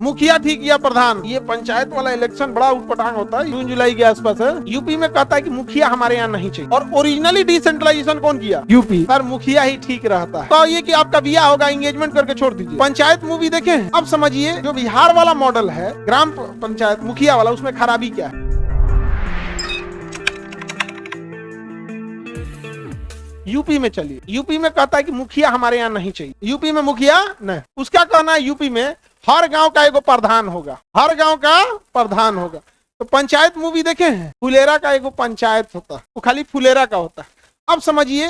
मुखिया ठीक या प्रधान। ये पंचायत वाला इलेक्शन बड़ा उटपटांग होता है, जून जुलाई के आसपास है। यूपी में कहता है कि मुखिया हमारे यहाँ नहीं चाहिए, और ओरिजिनली डिसेंट्रलाइजेशन कौन किया? यूपी। सर मुखिया ही ठीक रहता है। तो ये कि आपका बिया होगा, एंगेजमेंट करके छोड़ दीजिए। पंचायत मूवी देखे? अब समझिए जो बिहार वाला मॉडल है ग्राम पंचायत मुखिया वाला, उसमें खराबी क्या है? यूपी में चलिए, यूपी में कहता है कि मुखिया हमारे यहाँ नहीं चाहिए। यूपी में मुखिया नहीं, उसका कहना है यूपी में हर गांव का एगो प्रधान होगा, हर गांव का प्रधान होगा। तो पंचायत मूवी देखे हैं? फुलेरा का एगो पंचायत होता है, वो खाली फुलेरा का होता है। अब समझिए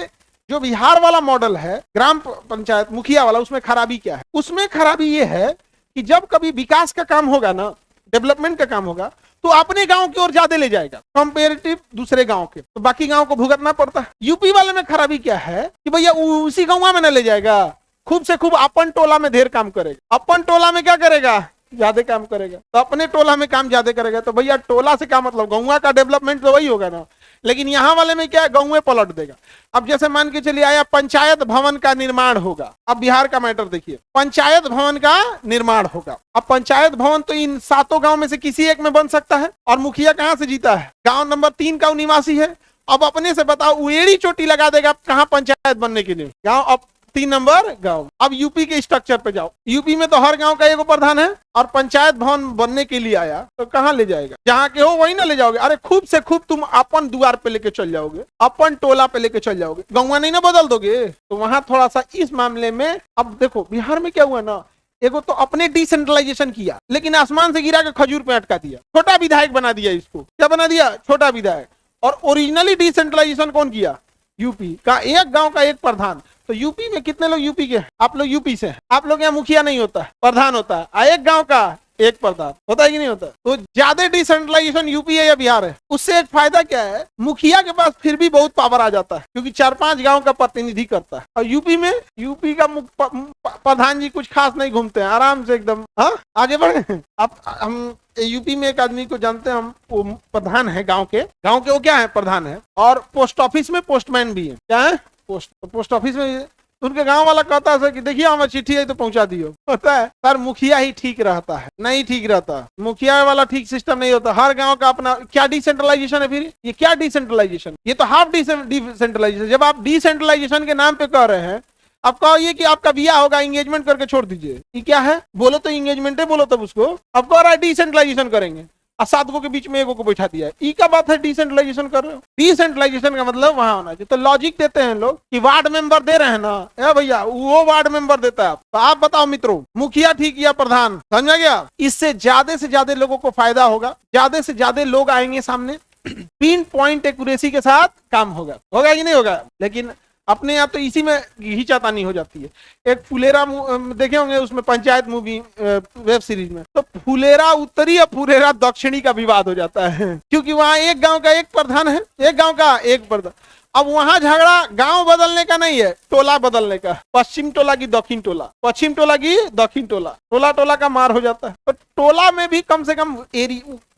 जो बिहार वाला मॉडल है ग्राम पंचायत मुखिया वाला, उसमें खराबी क्या है? उसमें खराबी ये है कि जब कभी विकास का काम होगा ना, डेवलपमेंट का काम होगा, तो अपने गांव की ओर ज्यादा ले जाएगा कंपेरेटिव दूसरे गांव के, तो बाकी गांव को भुगतना पड़ता है। यूपी वाले में खराबी क्या है कि भैया उसी गांव में न ले जाएगा, खूब से खूब अपन टोला में ढेर काम करेगा। अपन टोला में क्या करेगा? ज्यादा काम करेगा। तो अपने टोला में काम ज्यादा करेगा, तो भैया टोला से क्या मतलब? गांव का डेवलपमेंट तो वही होगा ना। लेकिन यहाँ वाले में क्या है? गांव में पलट देगा। अब जैसे मान के चलिए आया पंचायत भवन का निर्माण होगा। अब बिहार का मैटर देखिए, पंचायत भवन का निर्माण होगा। अब पंचायत भवन तो इन 7 गांव में से किसी एक में बन सकता है, और मुखिया कहां से जीता है? गांव नंबर 3 का निवासी है। अब अपने से बताओ, उड़ी चोटी लगा देगा कहां पंचायत बनने के लिए? गांव। अब 3 नंबर गांव। अब यूपी के स्ट्रक्चर पे जाओ, यूपी में तो हर गांव का एक प्रधान है, और पंचायत भवन बनने के लिए आया तो कहां ले जाएगा? जहां के हो वही ना ले जाओगे। अरे खूब से खूब तुम अपन द्वार पे लेके चल जाओगे, अपन टोला पे लेके चल जाओगे, गांव नहीं ना बदल दोगे। तो वहां थोड़ा सा इस मामले में, अब देखो बिहार में क्या हुआ ना, एगो तो अपने डिसेंट्रलाइजेशन किया, लेकिन आसमान से गिरा के खजूर पे अटका दिया, छोटा विधायक बना दिया इसको। क्या बना दिया? छोटा विधायक। और ओरिजिनली डिसेंट्रलाइजेशन कौन किया? यूपी का। एक गांव का एक प्रधान। तो यूपी में कितने लोग यूपी के? आप लोग यूपी से हैं, आप लोग यहाँ मुखिया नहीं होता है, प्रधान होता है। एक गांव का एक प्रधान होता है कि नहीं होता? तो ज्यादा डिसेंट्रलाइजेशन यूपी है या बिहार है? उससे एक फायदा क्या है? मुखिया के पास फिर भी बहुत पावर आ जाता है, क्योंकि 4-5 गांव का प्रतिनिधि करता है। और यूपी में यूपी का प्रधान जी कुछ खास नहीं घूमते हैं, आराम से एकदम। हाँ आगे बढ़े। अब हम यूपी में एक आदमी को जानते हैं हम, वो प्रधान है गांव के वो क्या है? प्रधान है। और पोस्ट ऑफिस में पोस्टमैन भी है। क्या है? पोस्ट ऑफिस में उनके गांव वाला कहता है कि देखिए हमारी चिट्ठी है तो पहुंचा दियो। होता है सर मुखिया ही ठीक रहता है? नहीं ठीक रहता, मुखिया वाला ठीक सिस्टम नहीं होता। हर गांव का अपना। क्या डिसेंट्रलाइजेशन है फिर? ये क्या डिसेंट्रलाइजेशन? ये तो हाफ डिसेंट्रलाइजेशन। जब आप डिसेंट्रलाइजेशन के नाम पे कह रहे हैं, अब कहो ये कि आपका बिया होगा, एंगेजमेंट करके छोड़ दीजिए। ये क्या है? बोलो तो एंगेजमेंट है, बोलो तब उसको। अब कह रहा है डिसेंट्रलाइजेशन करेंगे, और 7 गो के बीच में 1 को बैठा दिया है। ई का बात है डिसेंट्रलाइजेशन कर रहे हो? डिसेंट्रलाइजेशन का मतलब वहां होना चाहिए। तो लॉजिक देते हैं लोग कि वार्ड मेंबर दे रहे हैं ना, ए भैया वो वार्ड मेंबर देता है। तो आप बताओ मित्रों, मुखिया ठीक या प्रधान? समझा गया? इससे ज्यादा लोगों को फायदा होगा, ज्यादा से ज्यादा लोग आएंगे सामने, पिन पॉइंट एक्यूरेसी के साथ काम होगा कि नहीं होगा? लेकिन अपने यहाँ तो इसी में घींचातानी हो जाती है। एक फुलेरा देखे होंगे, उसमें पंचायत मूवी वेब सीरीज में, तो फुलेरा उत्तरी और फुलेरा दक्षिणी का विवाद हो जाता है, क्योंकि वहां एक गांव का एक प्रधान है, एक गांव का एक प्रधान। अब वहां झगड़ा गांव बदलने का नहीं है, टोला बदलने का। पश्चिम टोला की दक्षिण टोला, पश्चिम टोला की दक्षिण टोला, टोला का मार हो जाता है। तो टोला में भी कम से कम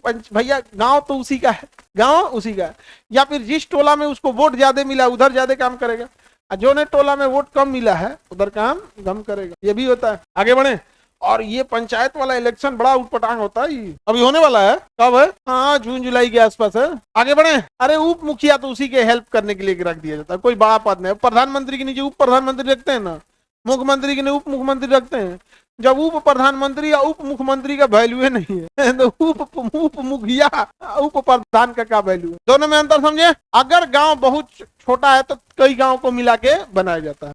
भैया गांव तो उसी का है, गांव उसी का है। या फिर जिस टोला में उसको वोट ज्यादा मिला उधर ज्यादा काम करेगा, जो ने टोला में वोट कम मिला है उधर काम कम करेगा। ये भी होता है। आगे बढ़े। और ये पंचायत वाला इलेक्शन बड़ा उटपटांग होता है, अभी होने वाला है। कब है? हाँ जून जुलाई के आसपास है। आगे बढ़े। अरे उप मुखिया तो उसी के हेल्प करने के लिए रख दिया जाता है, कोई बड़ा पद नहीं। प्रधानमंत्री के नीचे उप प्रधानमंत्री रखते हैं ना, मुख्यमंत्री के नीचे उप मुख्यमंत्री रखते हैं। जब उप प्रधानमंत्री या उप मुख्यमंत्री का वैल्यू नहीं है, तो उप मुखिया उप प्रधान का क्या वैल्यू है? दोनों में अंतर समझे। अगर गांव बहुत छोटा है तो कई गांव को मिला के बनाया जाता है।